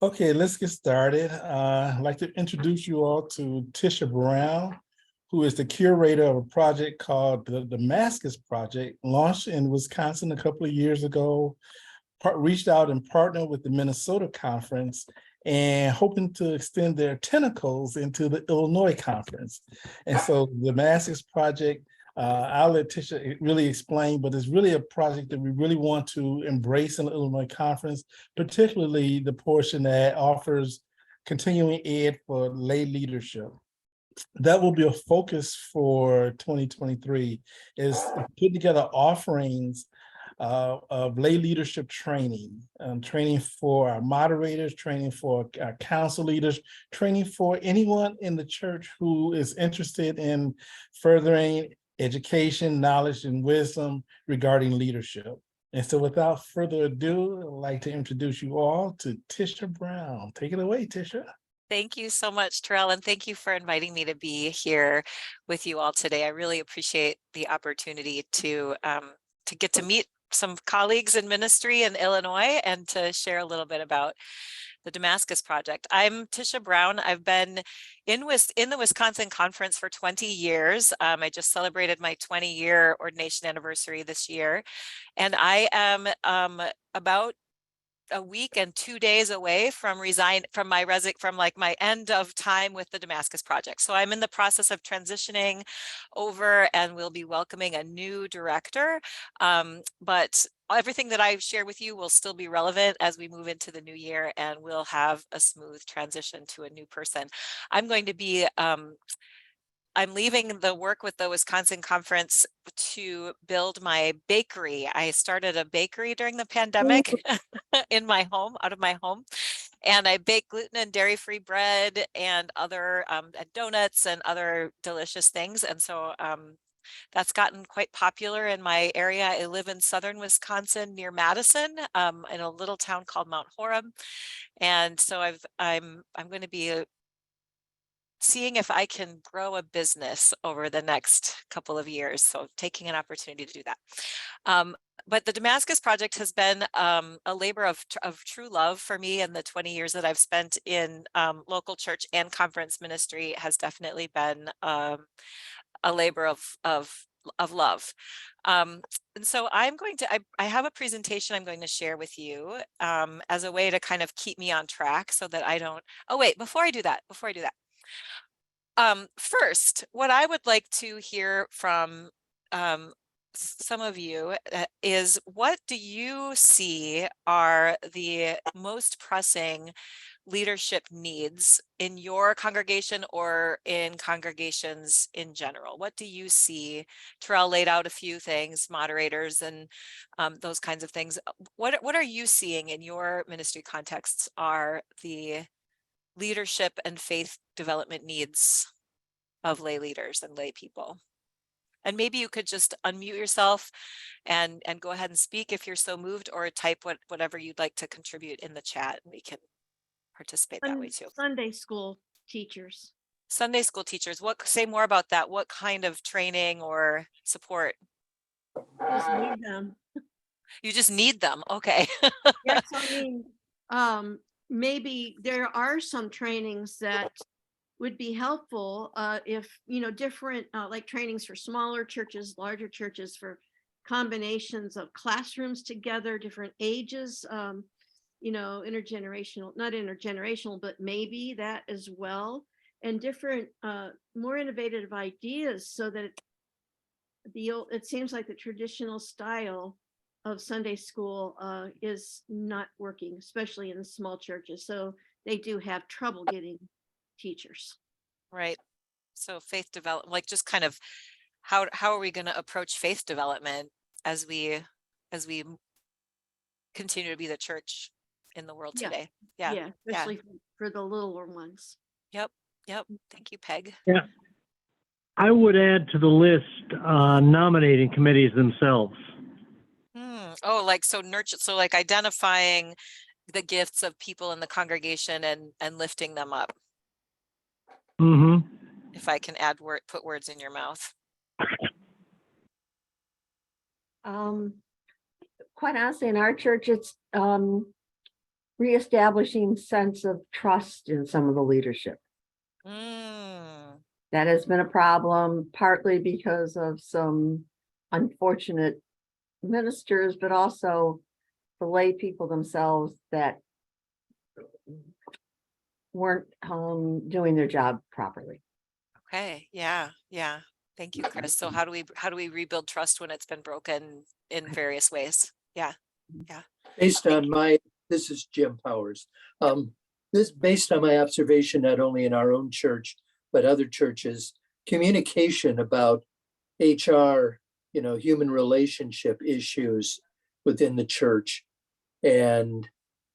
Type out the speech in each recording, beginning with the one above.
Okay, let's get started. I'd like to introduce you all to Tisha Brown, who is the curator of a project called the Damascus Project, launched in Wisconsin a couple of years ago, reached out and partnered with the Minnesota Conference and hoping to extend their tentacles into the Illinois Conference. And so the Damascus Project, I'll let Tisha really explain, but it's really a project that we really want to embrace in the Illinois Conference, particularly the portion that offers continuing ed for lay leadership. That will be a focus for 2023, is putting together offerings of lay leadership training, training for our moderators, training for our council leaders, training for anyone in the church who is interested in furthering education, knowledge, and wisdom regarding leadership. And so without further ado, I'd like to introduce you all to Tisha Brown. Take it away, Tisha. Thank you so much, Terrell, and thank you for inviting me to be here with you all today. I really appreciate the opportunity to get to meet some colleagues in ministry in Illinois and to share a little bit about the Damascus Project. I'm Tisha Brown. I've been in the Wisconsin Conference for 20 years. I just celebrated my 20-year ordination anniversary this year, and I am about a week and 2 days away from my end of time with the Damascus Project. So I'm in the process of transitioning over, and we'll be welcoming a new director. But everything that I've shared with you will still be relevant as we move into the new year, and we'll have a smooth transition to a new person. I'm going to be I'm leaving the work with the Wisconsin Conference to build my bakery. I started a bakery during the pandemic in my home, out of my home, and I bake gluten and dairy-free bread and other donuts and other delicious things. And so that's gotten quite popular in my area. I live in southern Wisconsin near Madison, in a little town called Mount Horeb. And so I'm going to be seeing if I can grow a business over the next couple of years. So taking an opportunity to do that. But the Damascus Project has been a labor of true love for me, and the 20 years that I've spent in local church and conference ministry has definitely been a labor of love. And so I have a presentation I'm going to share with you as a way to kind of keep me on track so that I don't, before I do that, first, what I would like to hear from some of you is, what do you see are the most pressing leadership needs in your congregation or in congregations in general? What do you see? Terrell laid out a few things, moderators and those kinds of things. What are you seeing in your ministry contexts are the leadership and faith development needs of lay leaders and lay people? And maybe you could just unmute yourself and go ahead and speak if you're so moved, or type whatever you'd like to contribute in the chat, and we can participate that way too. Sunday school teachers. Sunday school teachers, say more about that. What kind of training or support? Just need them. You just need them. Okay. Yes, I mean, maybe there are some trainings that would be helpful if, different like trainings for smaller churches, larger churches, for combinations of classrooms together, different ages, intergenerational, not intergenerational, but maybe that as well, and different, more innovative ideas, so that it seems like the traditional style of Sunday school is not working, especially in the small churches. So they do have trouble getting teachers. Right. So faith development, like just kind of how are we going to approach faith development as we continue to be the church in the world today? Yeah, especially for the littler ones. Yep. Thank you, Peg. Yeah, I would add to the list nominating committees themselves. So like identifying the gifts of people in the congregation and lifting them up. Mm-hmm. If I can put words in your mouth. Quite honestly, in our church, it's reestablishing sense of trust in some of the leadership. Mm, That has been a problem, partly because of some unfortunate ministers, but also the lay people themselves that weren't doing their job properly. okay. Yeah. Yeah. Thank you, Chris. So how do we rebuild trust when it's been broken in various ways? Yeah. Yeah. Based on my, this is Jim Powers. This based on my observation, not only in our own church, but other churches, communication about HR, human relationship issues within the church. And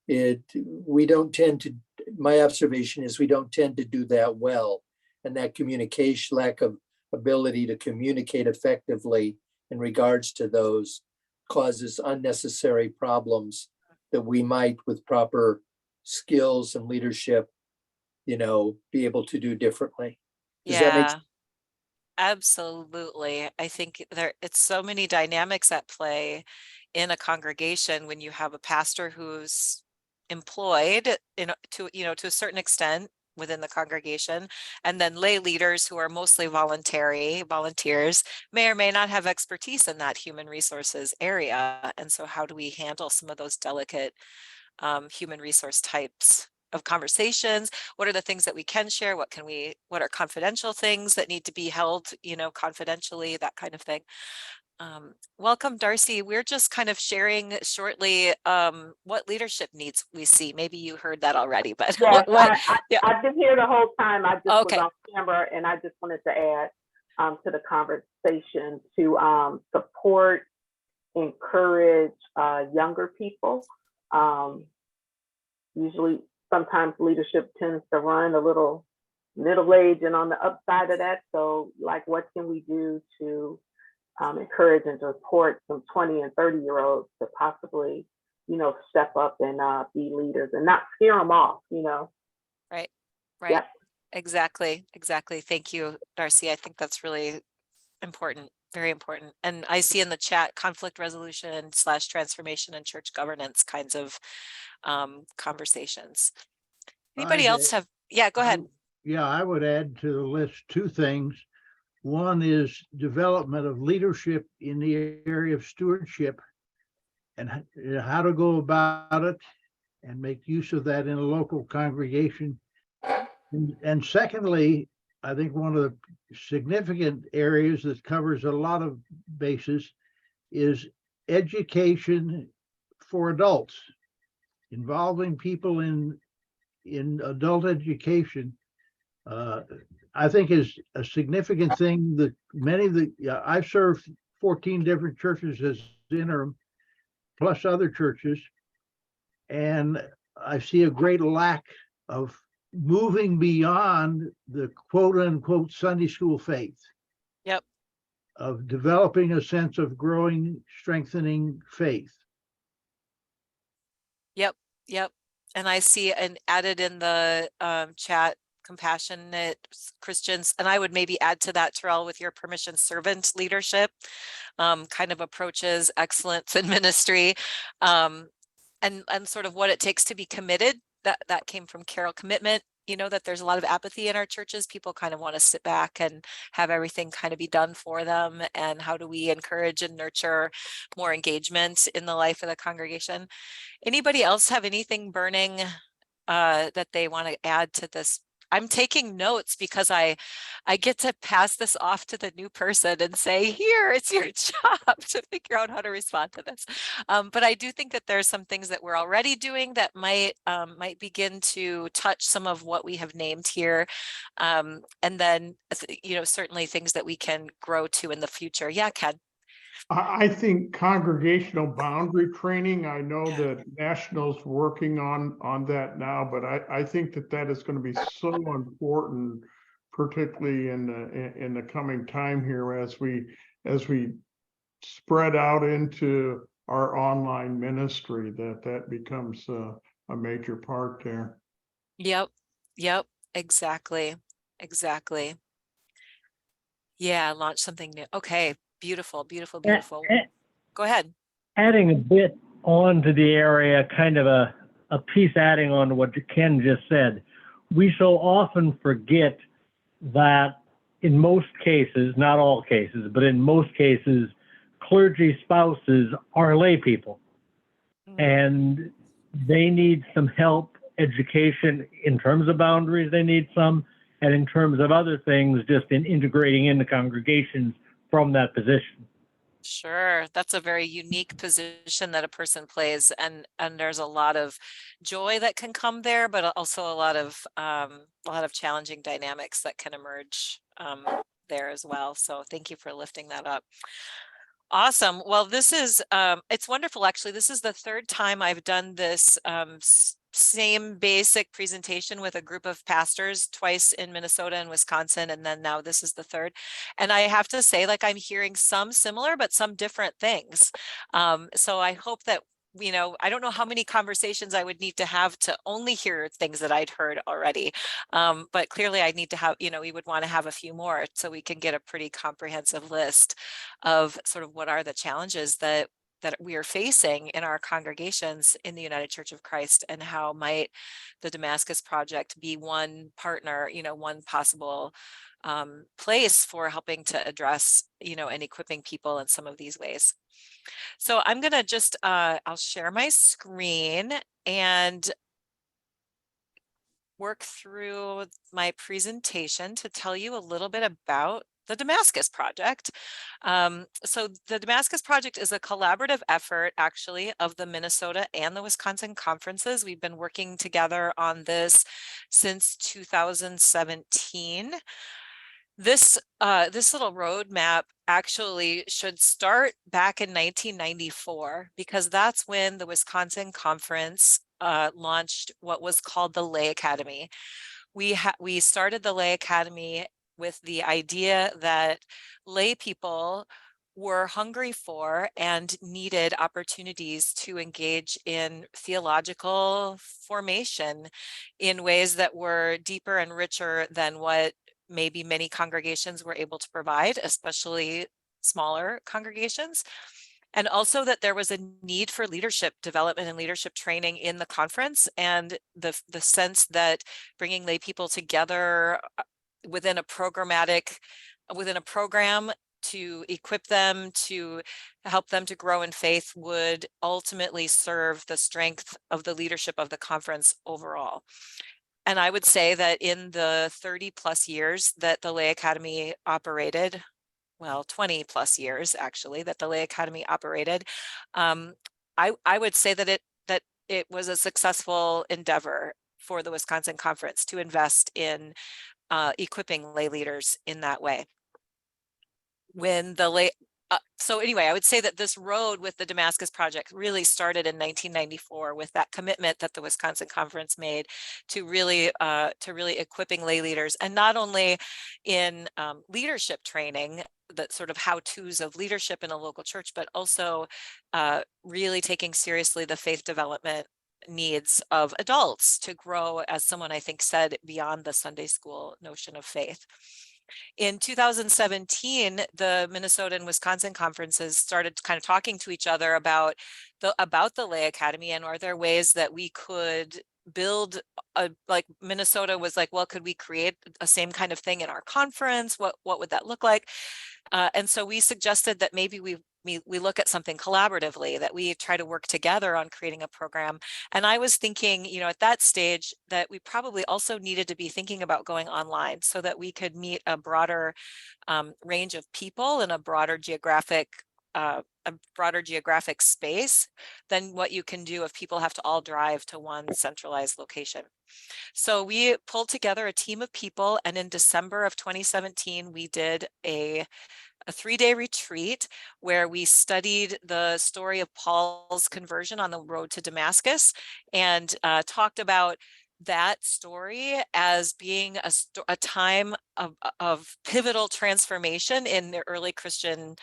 we don't tend to, my observation is we don't tend to do that well. And that communication, lack of ability to communicate effectively in regards to those causes unnecessary problems that we might, with proper skills and leadership, be able to do differently. Does that make Yeah. Absolutely. I think it's so many dynamics at play in a congregation when you have a pastor who's employed to a certain extent within the congregation, and then lay leaders who are mostly volunteers may or may not have expertise in that human resources area. And so how do we handle some of those delicate human resource types of conversations? What are the things that we can share? What are confidential things that need to be held, confidentially, that kind of thing. Welcome, Darcy. We're just kind of sharing shortly what leadership needs we see. Maybe you heard that already, but yes, yeah. I've been here the whole time. I just Okay. was on camera, and I just wanted to add to the conversation to support, encourage younger people. Usually, sometimes leadership tends to run a little middle age and on the upside of that. So, like, what can we do to encourage and support some 20 and 30-year-olds to possibly, step up and be leaders and not scare them off, Right. Yep. Exactly. Thank you, Darcy. I think that's really important, very important. And I see in the chat conflict resolution / transformation and church governance kinds of conversations. Anybody else have? Yeah, go ahead. Yeah, I would add to the list two things. One is development of leadership in the area of stewardship and how to go about it and make use of that in a local congregation. And secondly, I think one of the significant areas that covers a lot of bases is education for adults, involving people in adult education. I think is a significant thing that I've served 14 different churches as interim, plus other churches, and I see a great lack of moving beyond the quote unquote Sunday school faith. Yep. Of developing a sense of growing, strengthening faith. Yep. And I see added in the chat, compassionate Christians, and I would maybe add to that, Terrell, with your permission, servant leadership kind of approaches excellence in ministry, and sort of what it takes to be committed. That came from Carol. Commitment, that there's a lot of apathy in our churches. People kind of want to sit back and have everything kind of be done for them. And how do we encourage and nurture more engagement in the life of the congregation? Anybody else have anything burning that they want to add to this? I'm taking notes because I get to pass this off to the new person and say, here, it's your job to figure out how to respond to this. But I do think that there's some things that we're already doing that might begin to touch some of what we have named here. And then, certainly things that we can grow to in the future. Yeah, Ken. I think congregational boundary training, I know Yeah. that National's working on that now, but I think that is going to be so important, particularly in the coming time here as we spread out into our online ministry, that becomes a major part there. Yep. Exactly. Yeah, launch something new. Okay, beautiful. Go ahead. Adding a bit onto the area, kind of a a piece adding on to what Ken just said. We so often forget that in most cases, not all cases, but in most cases, clergy spouses are lay people, and they need some help, education in terms of boundaries. They need some, and in terms of other things, just in integrating into congregations from that position. Sure, that's a very unique position that a person plays, and there's a lot of joy that can come there, but also a lot of challenging dynamics that can emerge there as well. So thank you for lifting that up. Awesome. Well, this is it's wonderful. Actually, this is the third time I've done this same basic presentation with a group of pastors, twice in Minnesota and Wisconsin, and then now this is the third. And I have to say, like, I'm hearing some similar but some different things. So I hope that, you know, I don't know how many conversations I would need to have to only hear things that I'd heard already. But clearly I need to have, you know, we would want to have a few more so we can get a pretty comprehensive list of sort of what are the challenges that we are facing in our congregations in the United Church of Christ, and how might the Damascus Project be one partner, you know, one possible place for helping to address, you know, and equipping people in some of these ways. So I'm going to just, I'll share my screen and work through my presentation to tell you a little bit about the Damascus Project. So the Damascus Project is a collaborative effort, actually, of the Minnesota and the Wisconsin conferences. We've been working together on this since 2017. This little roadmap actually should start back in 1994, because that's when the Wisconsin Conference launched what was called the Lay Academy. We started the Lay Academy with the idea that lay people were hungry for and needed opportunities to engage in theological formation in ways that were deeper and richer than what maybe many congregations were able to provide, especially smaller congregations. And also that there was a need for leadership development and leadership training in the conference, and the sense that bringing lay people together within a program to equip them, to help them to grow in faith, would ultimately serve the strength of the leadership of the conference overall. And I would say that in the 30 plus years that the Lay Academy operated, well, 20 plus years actually, that the Lay Academy operated, I would say that it was a successful endeavor for the Wisconsin Conference to invest in equipping lay leaders in that way. So anyway, I would say that this road with the Damascus Project really started in 1994 with that commitment that the Wisconsin Conference made to really equipping lay leaders, and not only in leadership training, the sort of how-tos of leadership in a local church, but also really taking seriously the faith development needs of adults to grow, as someone I think said, beyond the Sunday school notion of faith. In 2017, the Minnesota and Wisconsin conferences started kind of talking to each other about the Lay Academy, and are there ways that we could build like Minnesota was like, well, could we create a same kind of thing in our conference? What would that look like? And so we suggested that maybe we look at something collaboratively, that we try to work together on creating a program. And I was thinking, you know, at that stage that we probably also needed to be thinking about going online so that we could meet a broader range of people in a broader geographic space than what you can do if people have to all drive to one centralized location. So we pulled together a team of people, and in December of 2017, we did a 3-day retreat where we studied the story of Paul's conversion on the road to Damascus, and talked about that story as being a time of pivotal transformation in the early Christian,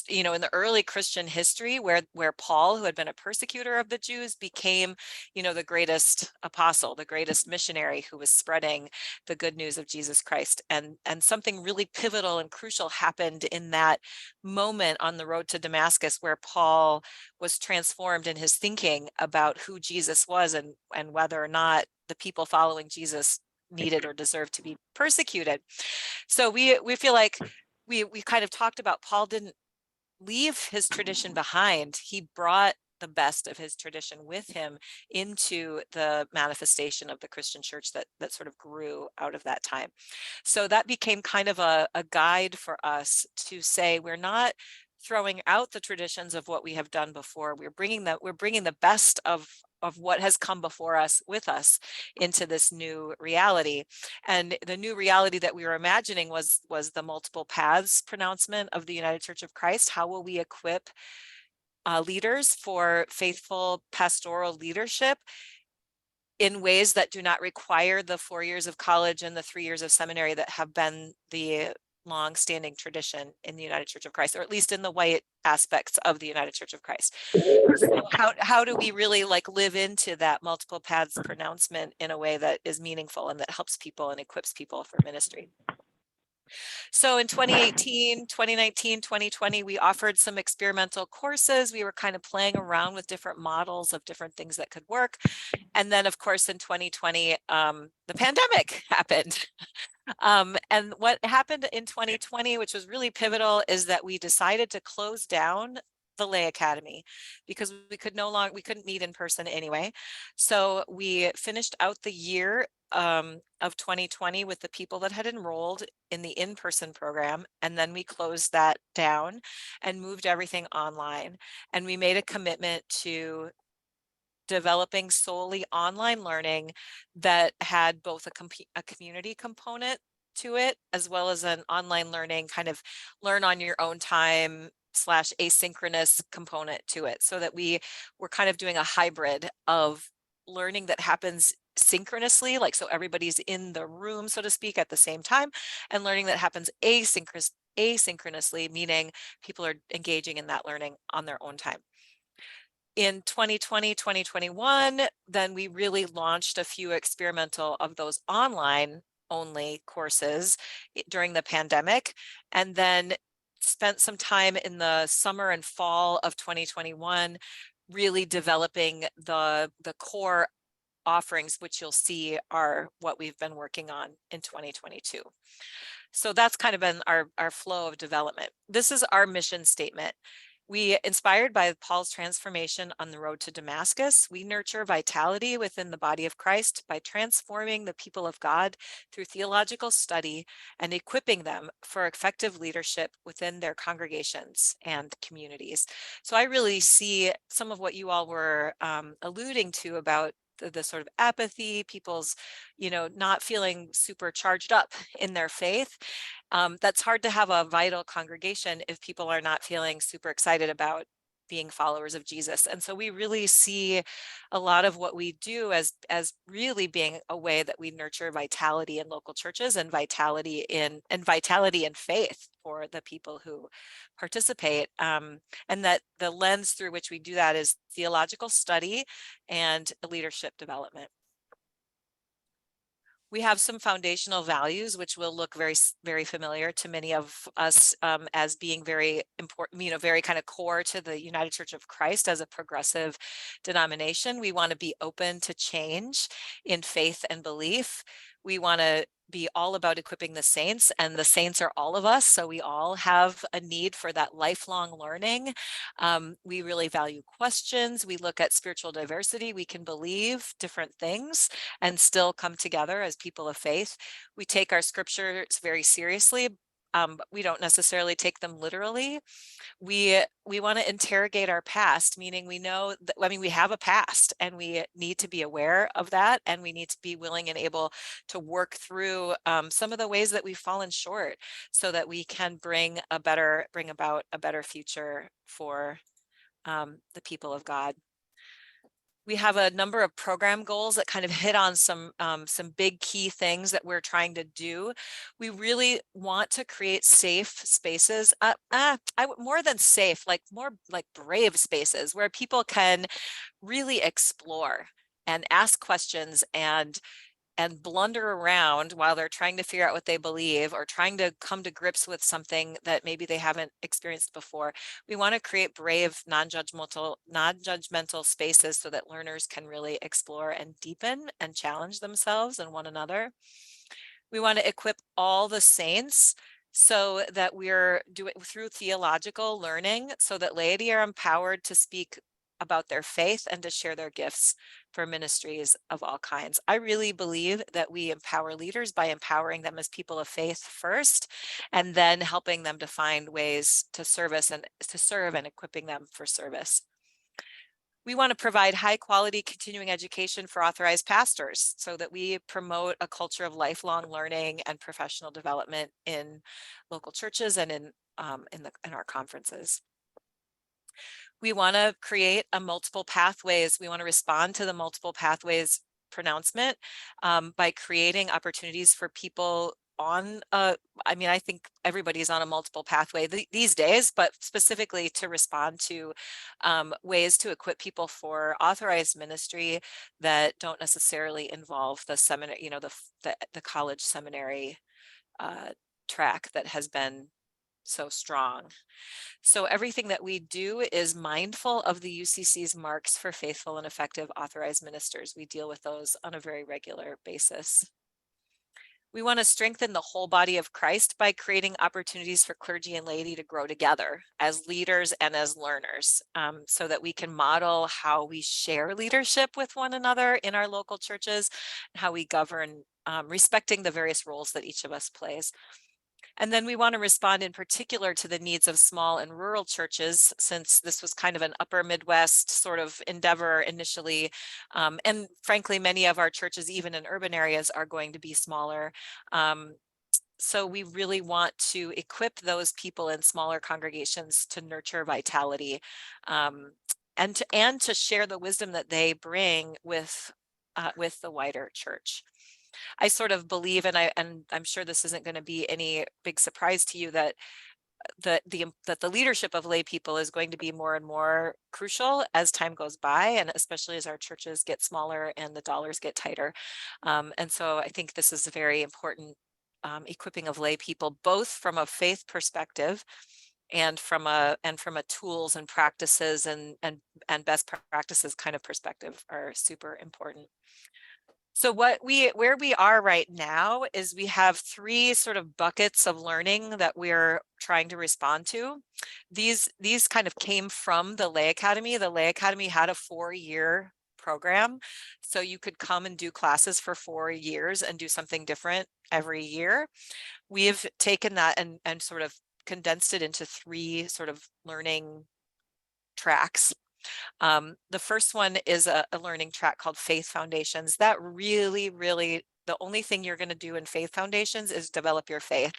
in the early Christian history, where Paul, who had been a persecutor of the Jews, became, the greatest apostle, the greatest missionary who was spreading the good news of Jesus Christ. And something really pivotal and crucial happened in that moment on the road to Damascus, where Paul was transformed in his thinking about who Jesus was and whether or not the people following Jesus needed or deserved to be persecuted. So we feel like we kind of talked about Paul didn't leave his tradition behind. He brought the best of his tradition with him into the manifestation of the Christian church that sort of grew out of that time. So that became kind of a guide for us to say, we're not throwing out the traditions of what we have done before. We're bringing the best of what has come before us with us into this new reality. And the new reality that we were imagining was the multiple paths pronouncement of the United Church of Christ. How will we equip leaders for faithful pastoral leadership in ways that do not require the 4 years of college and the 3 years of seminary that have been the long-standing tradition in the United Church of Christ, or at least in the white aspects of the United Church of Christ. So how do we really live into that multiple paths pronouncement in a way that is meaningful and that helps people and equips people for ministry? So in 2018, 2019, 2020, we offered some experimental courses. We were kind of playing around with different models of different things that could work. And then, of course, in 2020, the pandemic happened. And what happened in 2020, which was really pivotal, is that we decided to close down the Lay Academy because we couldn't meet in person anyway. So we finished out the year of 2020 with the people that had enrolled in the in-person program, and then we closed that down and moved everything online. And we made a commitment to developing solely online learning that had both a community component to it, as well as an online learning kind of learn on your own time / asynchronous component to it, so that we were kind of doing a hybrid of learning that happens synchronously, so everybody's in the room, so to speak, at the same time, and learning that happens asynchronously, meaning people are engaging in that learning on their own time. In 2020, 2021, then we really launched a few experimental of those online only courses during the pandemic, and then spent some time in the summer and fall of 2021 really developing the core offerings, which you'll see are what we've been working on in 2022. So that's kind of been our flow of development. This is our mission statement. We, inspired by Paul's transformation on the road to Damascus, we nurture vitality within the body of Christ by transforming the people of God through theological study and equipping them for effective leadership within their congregations and communities. So I really see some of what you all were alluding to about the sort of apathy, people's, not feeling super charged up in their faith. That's hard to have a vital congregation if people are not feeling super excited about being followers of Jesus. And so we really see a lot of what we do as really being a way that we nurture vitality in local churches and vitality in faith for the people who participate. And that the lens through which we do that is theological study and leadership development. We have some foundational values, which will look very, very familiar to many of us as being very important, very kind of core to the United Church of Christ as a progressive denomination. We want to be open to change in faith and belief. We want to be all about equipping the saints, and the saints are all of us. So we all have a need for that lifelong learning. We really value questions. We look at spiritual diversity. We can believe different things and still come together as people of faith. We take our scriptures very seriously. But we don't necessarily take them literally. We want to interrogate our past, meaning we know that, we have a past and we need to be aware of that, and we need to be willing and able to work through some of the ways that we've fallen short so that we can bring about a better future for the people of God. We have a number of program goals that kind of hit on some big key things that we're trying to do. We really want to create safe spaces, more than safe, like more like brave spaces where people can really explore and ask questions and blunder around while they're trying to figure out what they believe or trying to come to grips with something that maybe they haven't experienced before. We want to create brave, non-judgmental spaces so that learners can really explore and deepen and challenge themselves and one another. We want to equip all the saints so that we're doing through theological learning so that laity are empowered to speak about their faith and to share their gifts for ministries of all kinds. I really believe that we empower leaders by empowering them as people of faith first, and then helping them to find ways to serve and equipping them for service. We want to provide high quality continuing education for authorized pastors so that we promote a culture of lifelong learning and professional development in local churches and in our conferences. We want to create a multiple pathways. We want to respond to the multiple pathways pronouncement by creating opportunities for people on I think everybody's on a multiple pathway these days, but specifically to respond to ways to equip people for authorized ministry that don't necessarily involve the seminary, the college seminary track that has been so strong. So everything that we do is mindful of the UCC's marks for faithful and effective authorized ministers. We deal with those on a very regular basis. We want to strengthen the whole body of Christ by creating opportunities for clergy and laity to grow together as leaders and as learners, so that we can model how we share leadership with one another in our local churches, and how we govern, respecting the various roles that each of us plays. And then we want to respond in particular to the needs of small and rural churches, since this was kind of an upper Midwest sort of endeavor initially. And frankly, many of our churches, even in urban areas, are going to be smaller. So we really want to equip those people in smaller congregations to nurture vitality, and to share the wisdom that they bring with the wider church. I sort of believe, and I'm sure this isn't going to be any big surprise to you, that the leadership of lay people is going to be more and more crucial as time goes by, and especially as our churches get smaller and the dollars get tighter. And so I think this is a very important equipping of lay people, both from a faith perspective and from a tools and practices and best practices kind of perspective, are super important. So where we are right now is we have three sort of buckets of learning that we're trying to respond to. These kind of came from the Lay Academy. The Lay Academy had a 4-year program, so you could come and do classes for 4 years and do something different every year. We've taken that and sort of condensed it into 3 sort of learning tracks. The first one is a learning track called Faith Foundations. That really, the only thing you're going to do in Faith Foundations is develop your faith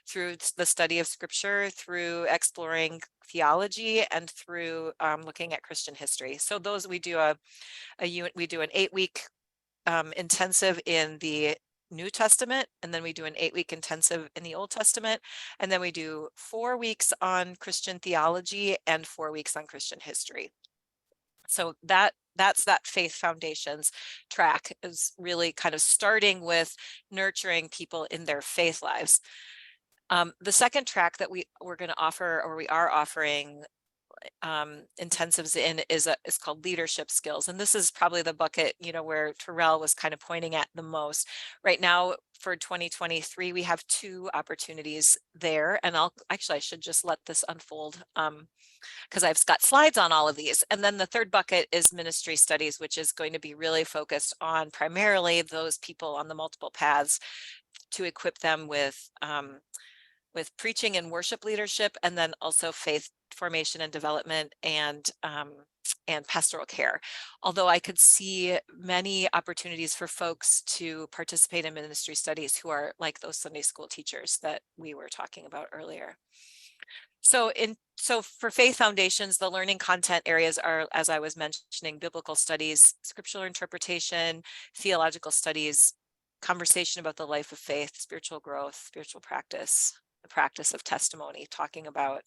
through the study of scripture, through exploring theology, and through looking at Christian history. So those we do an 8-week intensive in the New Testament, and then we do an 8-week intensive in the Old Testament, and then we do 4 weeks on Christian theology and 4 weeks on Christian history. So that's that Faith Foundations track, is really kind of starting with nurturing people in their faith lives. The second track that we're going to offer, or we are offering intensives in, is called Leadership Skills. And this is probably the bucket, where Terrell was kind of pointing at the most. Right now for 2023, we have 2 opportunities there. And I should just let this unfold, because I've got slides on all of these. And then the third bucket is ministry studies, which is going to be really focused on primarily those people on the multiple paths, to equip them with preaching and worship leadership, and then also faith formation and development, and pastoral care. Although I could see many opportunities for folks to participate in ministry studies who are like those Sunday school teachers that we were talking about earlier. So for faith foundations, the learning content areas are, as I was mentioning, biblical studies, scriptural interpretation, theological studies, conversation about the life of faith, spiritual growth, spiritual practice, the practice of testimony, talking about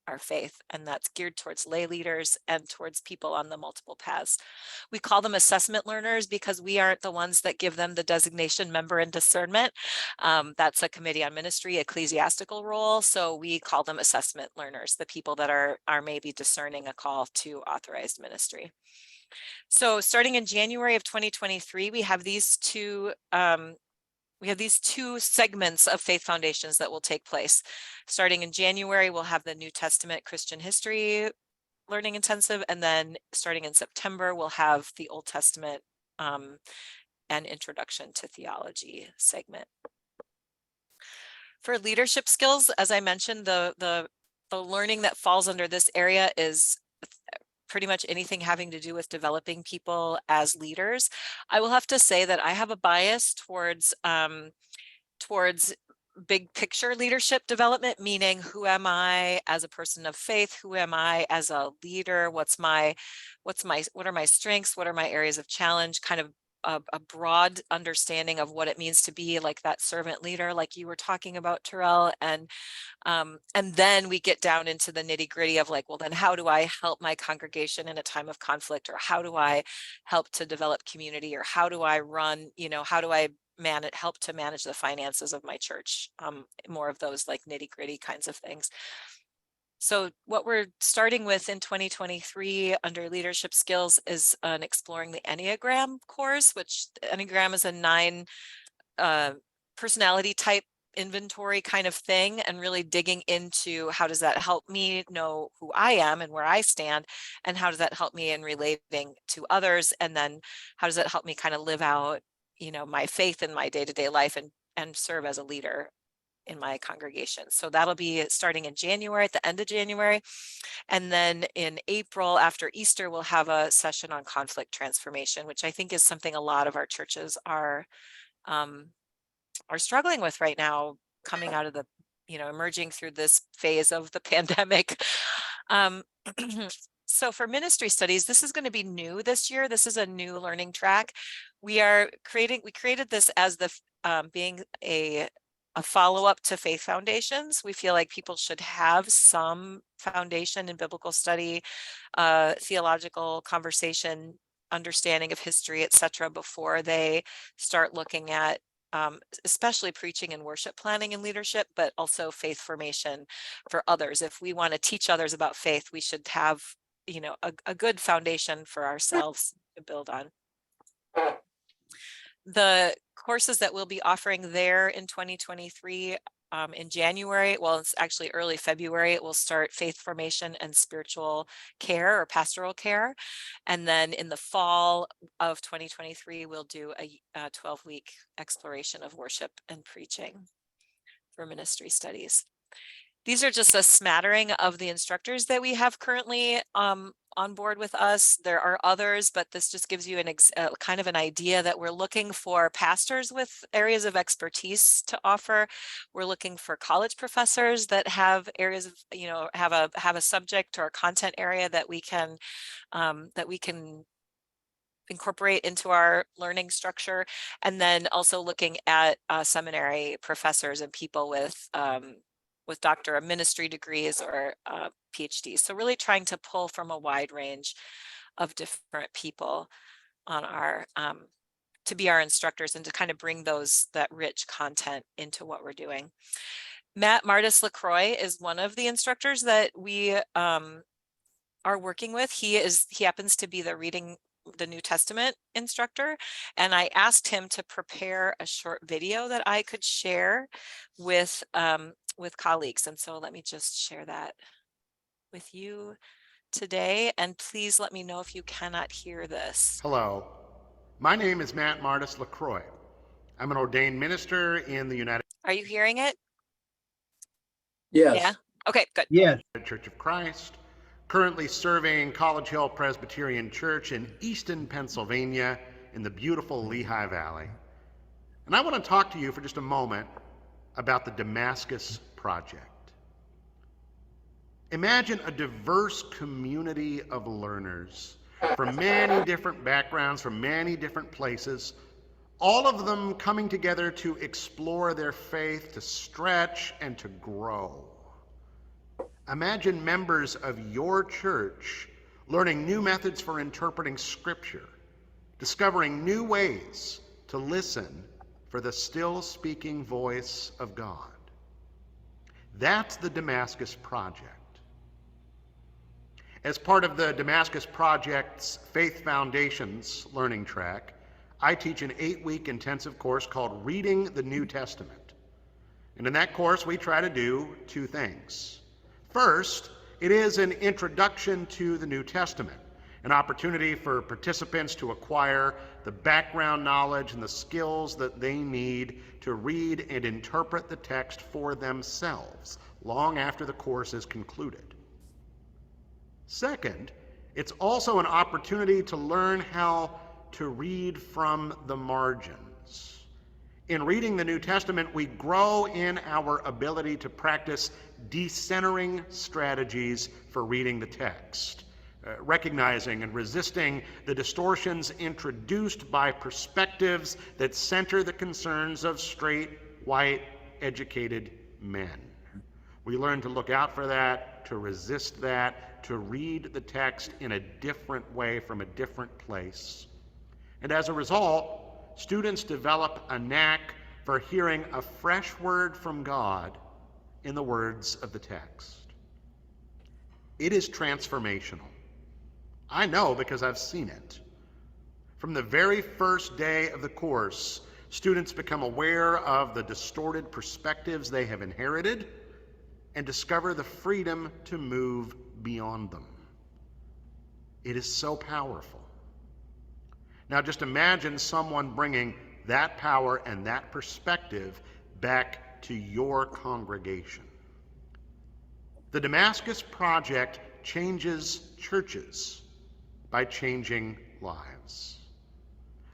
our faith, and that's geared towards lay leaders and towards people on the multiple paths. We call them assessment learners because we aren't the ones that give them the designation member in discernment. That's a committee on ministry, ecclesiastical role. So we call them assessment learners, the people that are maybe discerning a call to authorized ministry. So starting in January of 2023, we have these two segments of faith foundations that will take place. Starting in January, we'll have the New Testament Christian history learning intensive, and then starting in September, we'll have the Old Testament and Introduction to Theology segment. For leadership skills, as I mentioned, the learning that falls under this area is pretty much anything having to do with developing people as leaders. I will have to say that I have a bias towards big picture leadership development, meaning who am I as a person of faith? Who am I as a leader? What are my strengths? What are my areas of challenge? Kind of a broad understanding of what it means to be like that servant leader, like you were talking about, Terrell. And then we get down into the nitty gritty of like, well, then how do I help my congregation in a time of conflict? Or how do I help to develop community? Or how do I run, how do I help to manage the finances of my church? More of those like nitty gritty kinds of things. So what we're starting with in 2023 under leadership skills is an Exploring the Enneagram course, which the Enneagram is a 9 personality type inventory kind of thing, and really digging into how does that help me know who I am and where I stand, and how does that help me in relating to others, and then how does that help me kind of live out, my faith in my day-to-day life and serve as a leader in my congregation. So that'll be starting in January, at the end of January. And then in April, after Easter, we'll have a session on conflict transformation, which I think is something a lot of our churches are struggling with right now, coming out of the, emerging through this phase of the pandemic. So for ministry studies, this is going to be new this year. This is a new learning track. We created this as being a follow-up to faith foundations. We feel like people should have some foundation in biblical study, theological conversation, understanding of history, etc., before they start looking at especially preaching and worship planning and leadership, but also faith formation for others. If we want to teach others about faith, we should have, a good foundation for ourselves to build on. The courses that we'll be offering there in 2023, in January, well, it's actually early February, it will start faith formation and spiritual care or pastoral care. And then in the fall of 2023, we'll do a 12-week exploration of worship and preaching for ministry studies. These are just a smattering of the instructors that we have currently on board with us. There are others, but this just gives you kind of an idea that we're looking for pastors with areas of expertise to offer. We're looking for college professors that have areas of, have a subject or a content area that we can incorporate into our learning structure. And then also looking at seminary professors and people with doctor of ministry degrees or PhDs. So really trying to pull from a wide range of different people on our to be our instructors and to kind of bring that rich content into what we're doing. Matt Martis LaCroix is one of the instructors that we are working with. He happens to be the New Testament instructor, and I asked him to prepare a short video that I could share with colleagues. And so let me just share that with you today. And please let me know if you cannot hear this. Hello, my name is Matt Martis LaCroix. I'm an ordained minister in the United Are you hearing it? Yes. Yeah. Okay, good. Yes. Church of Christ, currently serving College Hill Presbyterian Church in Easton, Pennsylvania, in the beautiful Lehigh Valley. And I want to talk to you for just a moment about the Damascus Project. Imagine a diverse community of learners from many different backgrounds, from many different places, all of them coming together to explore their faith, to stretch and to grow. Imagine members of your church learning new methods for interpreting Scripture, discovering new ways to listen for the still speaking voice of God. That's the Damascus Project. As part of the Damascus Project's Faith Foundations learning track, I teach an 8-week intensive course called Reading the New Testament. And in that course, we try to do 2 things. First, it is an introduction to the New Testament, an opportunity for participants to acquire the background knowledge and the skills that they need to read and interpret the text for themselves long after the course is concluded. Second, it's also an opportunity to learn how to read from the margins. In reading the New Testament, we grow in our ability to practice decentering strategies for reading the text, recognizing and resisting the distortions introduced by perspectives that center the concerns of straight, white, educated men. We learn to look out for that, to resist that, to read the text in a different way from a different place. And as a result, students develop a knack for hearing a fresh word from God in the words of the text. It is transformational. I know because I've seen it. From the very first day of the course, students become aware of the distorted perspectives they have inherited and discover the freedom to move beyond them. It is so powerful. Now just imagine someone bringing that power and that perspective back to your congregation. The Damascus Project changes churches by changing lives.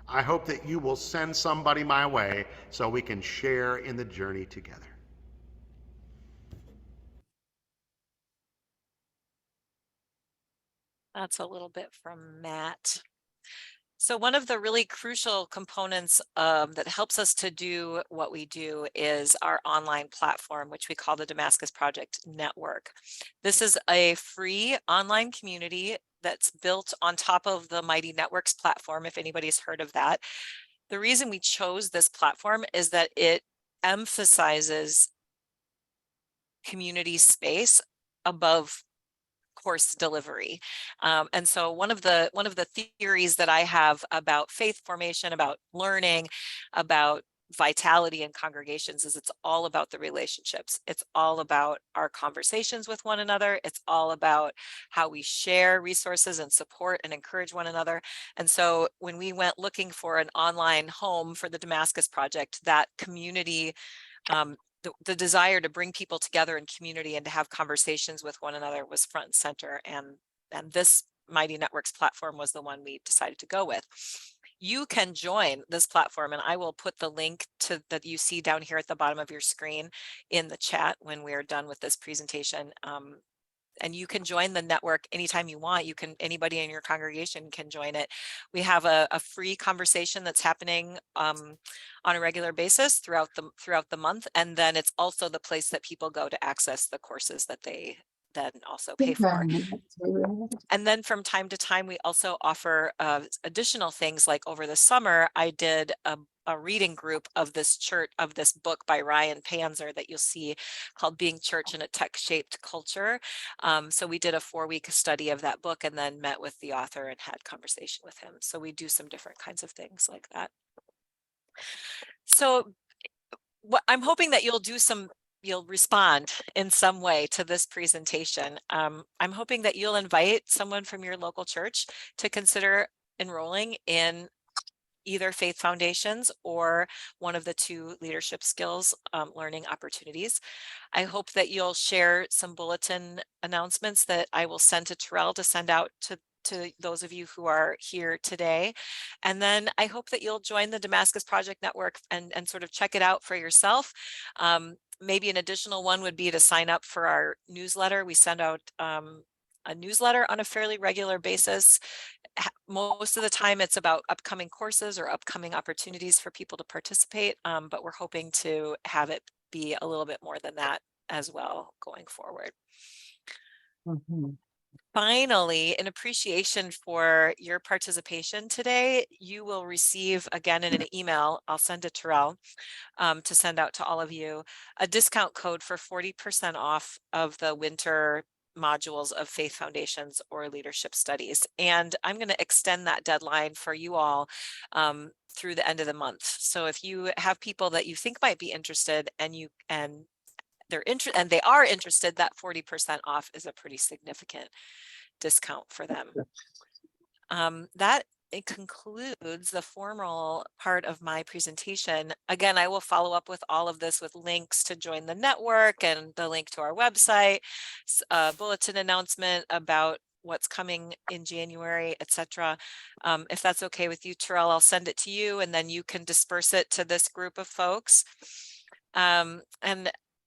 I hope that you will send somebody my way so we can share in the journey together. That's a little bit from Matt. So one of the really crucial components that helps us to do what we do is our online platform, which we call the Damascus Project Network. This is a free online community that's built on top of the Mighty Networks platform, if anybody's heard of that. The reason we chose this platform is that it emphasizes community space above course delivery. And so one of the theories that I have about faith formation, about learning, about vitality in congregations is it's all about the relationships. It's all about our conversations with one another. It's all about how we share resources and support and encourage one another. And so when we went looking for an online home for the Damascus Project, that community, the desire to bring people together in community and to have conversations with one another was front and center. And this Mighty Networks platform was the one we decided to go with. You can join this platform, and I will put the link to that you see down here at the bottom of your screen in the chat when we're done with this presentation. And you can join the network anytime you want. Anybody in your congregation can join it. We have a free conversation that's happening on a regular basis throughout the month. And then it's also the place that people go to access the courses that they then also pay for. And then from time to time, we also offer additional things. Like over the summer, I did a reading group of this book by Ryan Panzer that you'll see called Being Church in a Tech-Shaped Culture. So we did a 4-week study of that book and then met with the author and had conversation with him. So we do some different kinds of things like that. So I'm hoping that you'll respond in some way to this presentation. I'm hoping that you'll invite someone from your local church to consider enrolling in either Faith Foundations or one of the 2 leadership skills learning opportunities. I hope that you'll share some bulletin announcements that I will send to Terrell to send out to to those of you who are here today. And then I hope that you'll join the Damascus Project Network and sort of check it out for yourself. Maybe an additional one would be to sign up for our newsletter. We send out a newsletter on a fairly regular basis. Most of the time it's about upcoming courses or upcoming opportunities for people to participate, but we're hoping to have it be a little bit more than that as well going forward. Mhm. Finally, in appreciation for your participation today, you will receive again in an email, I'll send it to Terrell, to send out to all of you, a discount code for 40% off of the winter modules of Faith Foundations or Leadership Studies. And I'm going to extend that deadline for you all through the end of the month. So if you have people that you think might be interested and they are interested, that 40% off is a pretty significant discount for them. That it concludes the formal part of my presentation. Again, I will follow up with all of this with links to join the network and the link to our website, a bulletin announcement about what's coming in January, etc. If that's okay with you, Terrell, I'll send it to you and then you can disperse it to this group of folks. And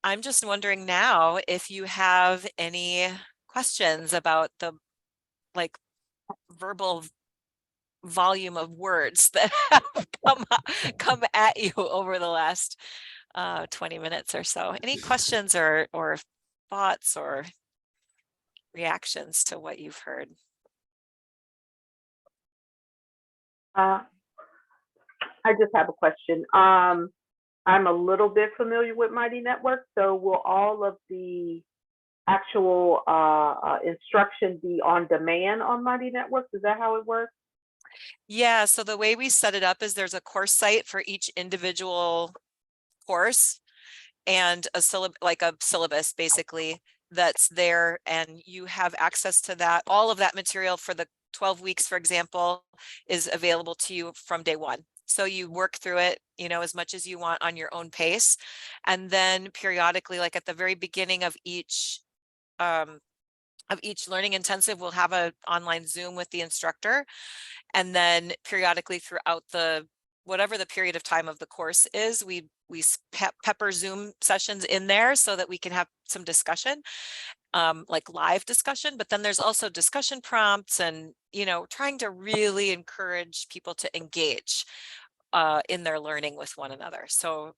I'm just wondering now if you have any questions about the verbal volume of words that have come at you over the last 20 minutes or so. Any questions or thoughts or reactions to what you've heard? I just have a question. I'm a little bit familiar with Mighty Network, so will all of the actual instruction be on demand on Mighty Network? Is that how it works? Yeah, so the way we set it up is there's a course site for each individual course and a syllabus basically that's there, and you have access to that. All of that material for the 12 weeks, for example, is available to you from day one. So you work through it, as much as you want on your own pace. And then periodically, like at the very beginning of each learning intensive, we'll have an online Zoom with the instructor. And then periodically throughout whatever the period of time of the course is, we pepper Zoom sessions in there so that we can have some discussion, like live discussion. But then there's also discussion prompts and, trying to really encourage people to engage in their learning with one another. So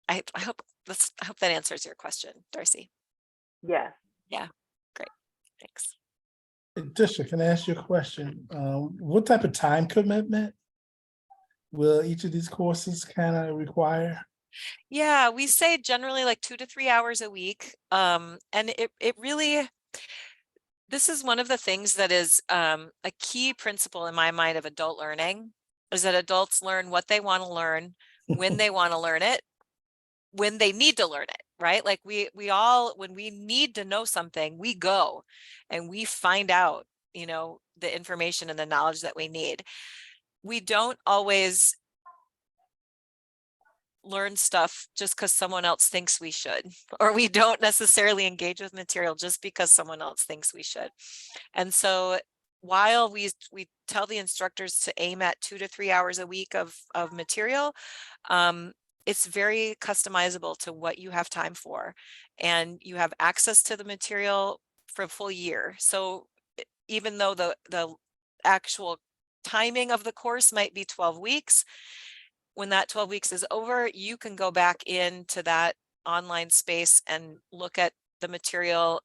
I hope that answers your question, Darcy. Yes. Yeah, great. Thanks. Tisha, can I ask you a question? What type of time commitment will each of these courses kind of require? Yeah, we say generally like 2 to 3 hours a week. And it really, this is one of the things that is a key principle in my mind of adult learning, is that adults learn what they want to learn, when they want to learn it, when they need to learn it, right? Like we all, when we need to know something, we go and we find out, the information and the knowledge that we need. We don't always learn stuff just because someone else thinks we should, or we don't necessarily engage with material just because someone else thinks we should. And so while we tell the instructors to aim at 2 to 3 hours a week of material, it's very customizable to what you have time for, and you have access to the material for a full year. So even though the actual timing of the course might be 12 weeks, when that 12 weeks is over, you can go back into that online space and look at the material,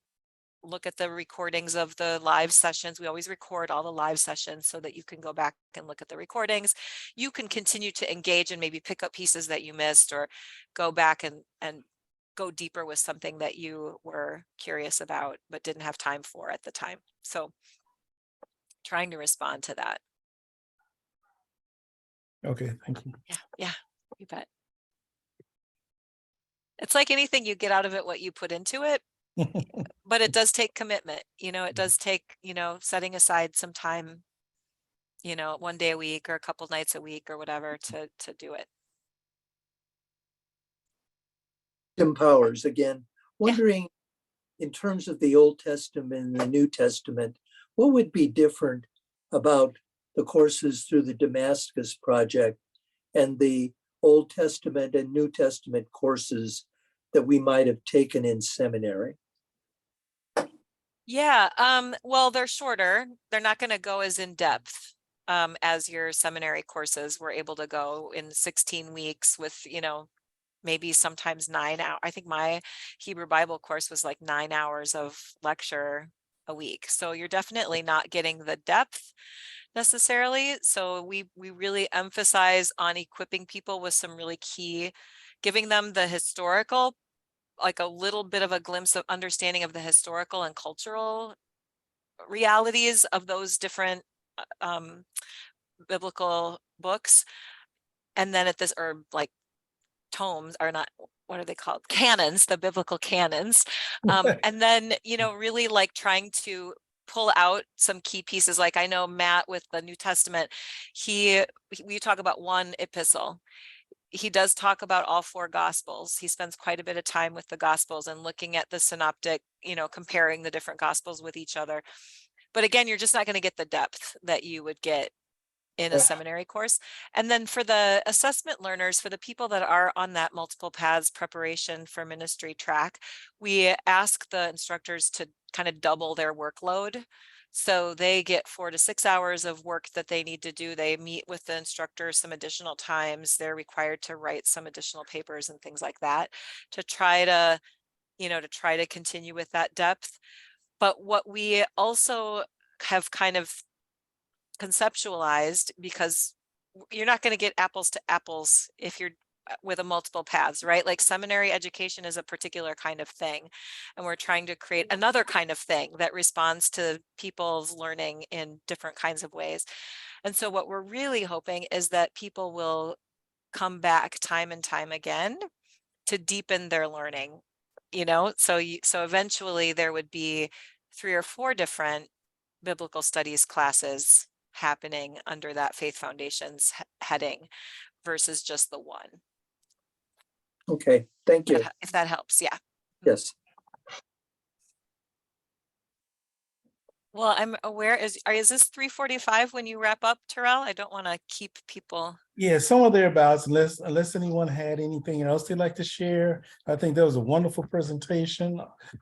look at the recordings of the live sessions. We always record all the live sessions so that you can go back and look at the recordings. You can continue to engage and maybe pick up pieces that you missed, or go back and go deeper with something that you were curious about but didn't have time for at the time. So trying to respond to that. Okay, thank you. Yeah, you bet. It's like anything, you get out of it what you put into it, but it does take commitment. It does take, setting aside some time, 1 day a week or a couple nights a week or whatever to do it. Tim Powers again, wondering in terms of the Old Testament and the New Testament, what would be different about the courses through the Damascus Project and the Old Testament and New Testament courses that we might have taken in seminary? Yeah, well, they're shorter. They're not going to go as in depth as your seminary courses were able to go in 16 weeks with, maybe sometimes 9 hours. I think my Hebrew Bible course was like 9 hours of lecture a week. So you're definitely not getting the depth necessarily. So we really emphasize on equipping people with some really key, giving them the historical, like a little bit of a glimpse of understanding of the historical and cultural realities of those different biblical books. And then at this, or like tomes are not, what are they called? Canons, the biblical canons. And then, really like trying to pull out some key pieces. Like I know Matt with the New Testament, we talk about one epistle. He does talk about all 4 gospels. He spends quite a bit of time with the gospels and looking at the synoptic, comparing the different gospels with each other. But again, you're just not going to get the depth that you would get in a seminary course. And then for the assessment learners, for the people that are on that multiple paths preparation for ministry track, we ask the instructors to kind of double their workload. So they get 4 to 6 hours of work that they need to do. They meet with the instructor some additional times. They're required to write some additional papers and things like that to try to, continue with that depth. But what we also have kind of conceptualized, because you're not going to get apples to apples if you're with a multiple paths, right? Like seminary education is a particular kind of thing. And we're trying to create another kind of thing that responds to people's learning in different kinds of ways. And so what we're really hoping is that people will come back time and time again to deepen their learning, so eventually there would be 3 or 4 different biblical studies classes happening under that Faith Foundations heading versus just the one. Okay, thank you. If that helps, yeah. Yes. Well, I'm aware, is this 3:45 when you wrap up, Terrell? I don't want to keep people. Yeah, somewhere thereabouts, unless anyone had anything else they'd like to share. I think that was a wonderful presentation,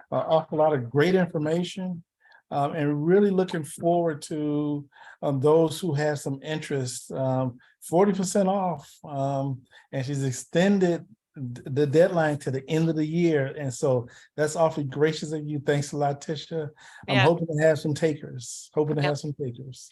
awful lot of great information. And really looking forward to those who have some interest, 40% off. And she's extended the deadline to the end of the year. And so that's awfully gracious of you. Thanks a lot, Tisha. I'm Yeah. hoping to have some takers, Yep. takers.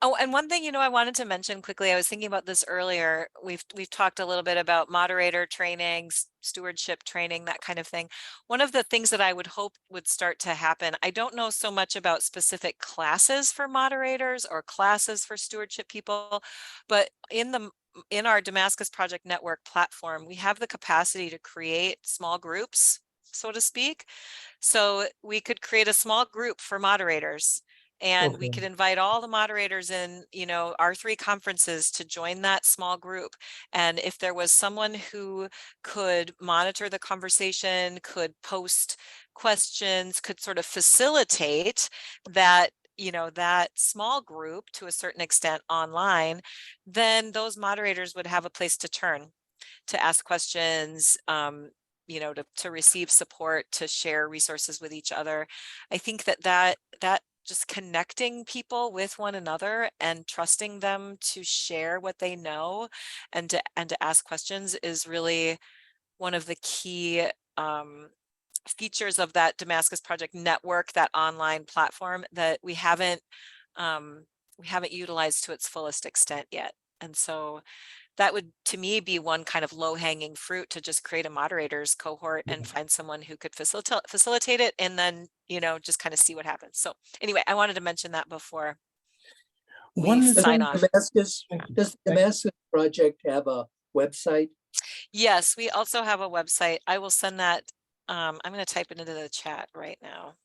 Oh, and one thing, I wanted to mention quickly, I was thinking about this earlier. We've talked a little bit about moderator training, stewardship training, that kind of thing. One of the things that I would hope would start to happen, I don't know so much about specific classes for moderators or classes for stewardship people, but in our Damascus Project Network platform, we have the capacity to create small groups, so to speak. So we could create a small group for moderators. And we Okay. could invite all the moderators in, our 3 conferences to join that small group. And if there was someone who could monitor the conversation, could post questions, could sort of facilitate that, that small group to a certain extent online, then those moderators would have a place to turn to ask questions, to receive support, to share resources with each other. I think that just connecting people with one another and trusting them to share what they know and to ask questions is really one of the key features of that Damascus Project Network, that online platform that we haven't utilized to its fullest extent yet. And so that would, to me, be one kind of low-hanging fruit, to just create a moderators cohort and find someone who could facilitate it, and then, just kind of see what happens. So anyway, I wanted to mention that before we sign off. Does the Damascus Project have a website? Yes, we also have a website. I will send that. I'm going to type it into the chat right now.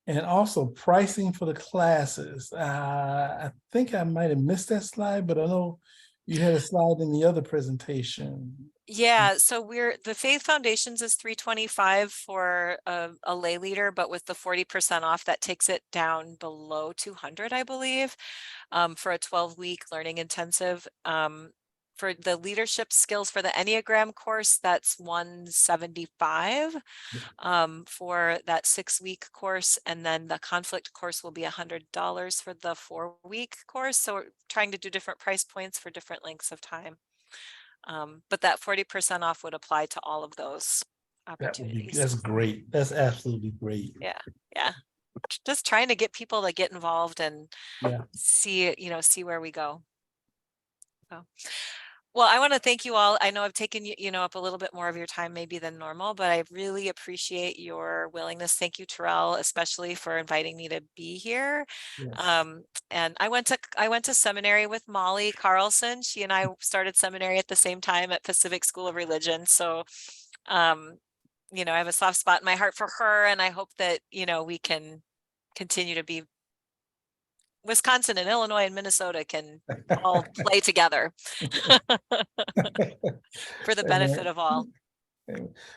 And also pricing for the classes. I think I might have missed that slide, but I know You had a slide in the other presentation. Yeah, so the Faith Foundations is 325 for a lay leader, but with the 40% off, that takes it down below 200, I believe, for a 12-week learning intensive. For the leadership skills for the Enneagram course, that's 175 for that 6-week course. And then the conflict course will be $100 for the 4-week course. So we're trying to do different price points for different lengths of time. But that 40% off would apply to all of those opportunities. That's great. That's absolutely great. Yeah. Just trying to get people to get involved and Yeah. see where we go. So, well, I want to thank you all. I know I've taken up a little bit more of your time maybe than normal, but I really appreciate your willingness. Thank you, Terrell, especially for inviting me to be here. Yes. And I went to seminary with Molly Carlson. She and I started seminary at the same time at Pacific School of Religion. So, I have a soft spot in my heart for her, and I hope that, we can continue to be Wisconsin and Illinois and Minnesota can all play together for the benefit of all.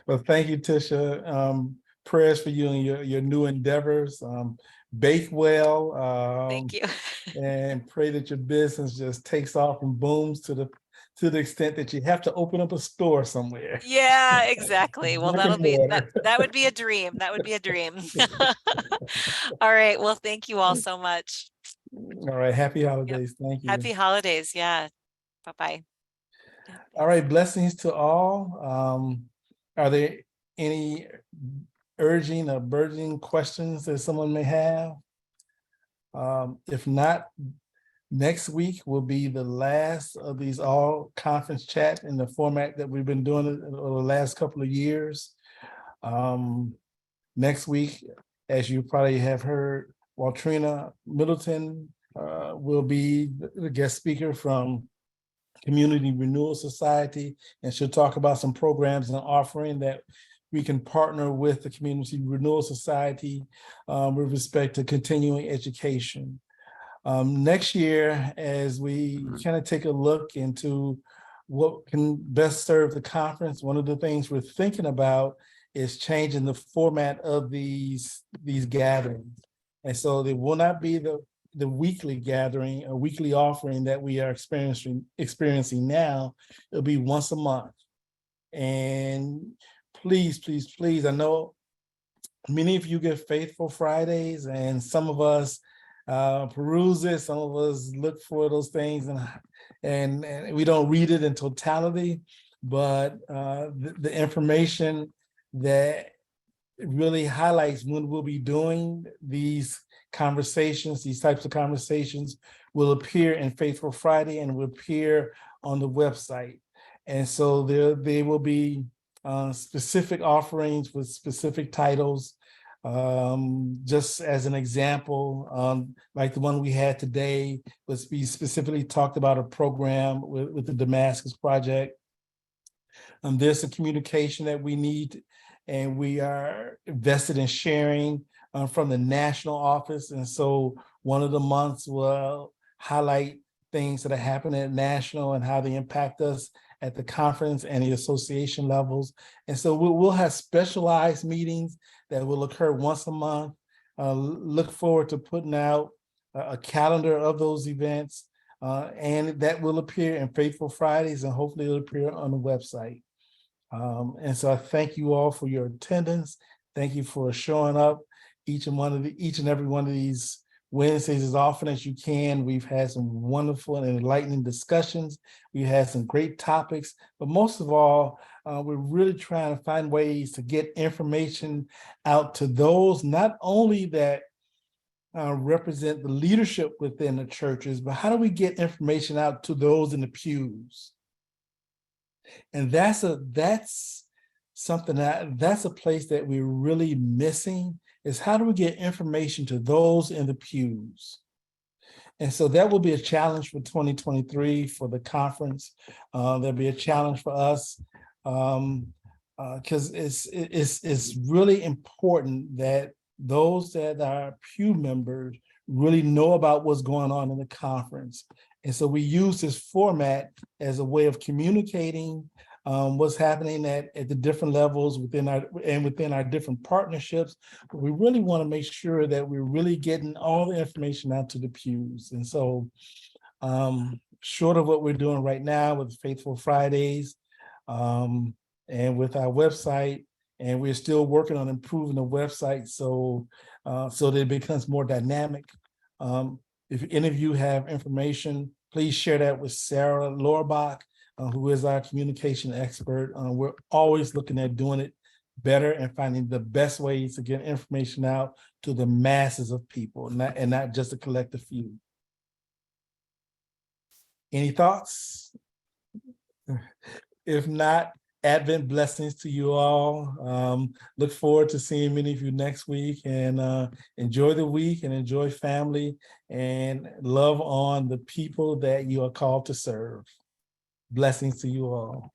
Well, thank you, Tisha. Prayers for you and your new endeavors. Bake well. Thank you. And pray that your business just takes off and booms to the extent that you have to open up a store somewhere. Yeah, exactly. Well, Brick and that would be a dream. That would be a dream. All right. Well, thank you all so much. All right. Happy holidays. Thank you. Happy holidays. Yeah. Bye-bye. All right. Blessings to all. Are there any urging or burgeoning questions that someone may have? If not, next week will be the last of these all conference chat in the format that we've been doing it over the last couple of years. Next week, as you probably have heard, Waltrina Middleton will be the guest speaker from Community Renewal Society, and she'll talk about some programs and offering that we can partner with the Community Renewal Society with respect to continuing education. Next year, as we kind of take a look into what can best serve the conference, one of the things we're thinking about is changing the format of these gatherings. And so they will not be the weekly gathering, a weekly offering that we are experiencing now. It'll be once a month. And please, please, please, I know many of you get Faithful Fridays, and some of us peruse it, some of us look for those things, and we don't read it in totality, but the information that really highlights when we'll be doing these conversations, these types of conversations, will appear in Faithful Friday and will appear on the website. And so there will be specific offerings with specific titles. Just as an example, like the one we had today, we specifically talked about a program with the Damascus Project. There's a communication that we need, and we are invested in sharing from the national office. And so one of the months will highlight things that are happening at national and how they impact us at the conference and the association levels. And so we'll have specialized meetings that will occur once a month. Look forward to putting out a calendar of those events, and that will appear in Faithful Fridays, and hopefully it'll appear on the website. And so I thank you all for your attendance. Thank you for showing up each and every one of these Wednesdays as often as you can. We've had some wonderful and enlightening discussions. We've had some great topics, but most of all, we're really trying to find ways to get information out to those not only that represent the leadership within the churches, but how do we get information out to those in the pews? And that's a place that we're really missing, is how do we get information to those in the pews? And so that will be a challenge for 2023 for the conference. There'll be a challenge for us because it's really important that those that are pew members really know about what's going on in the conference. And so we use this format as a way of communicating what's happening at the different levels within our different partnerships. But we really want to make sure that we're really getting all the information out to the pews. And so short of what we're doing right now with Faithful Fridays and with our website, and we're still working on improving the website so that it becomes more dynamic. If any of you have information, please share that with Sarah Lorbach, who is our communication expert. We're always looking at doing it better and finding the best ways to get information out to the masses of people, and not just a collective few. Any thoughts? If not, Advent blessings to you all. Look forward to seeing many of you next week, and enjoy the week and enjoy family and love on the people that you are called to serve. Blessings to you all.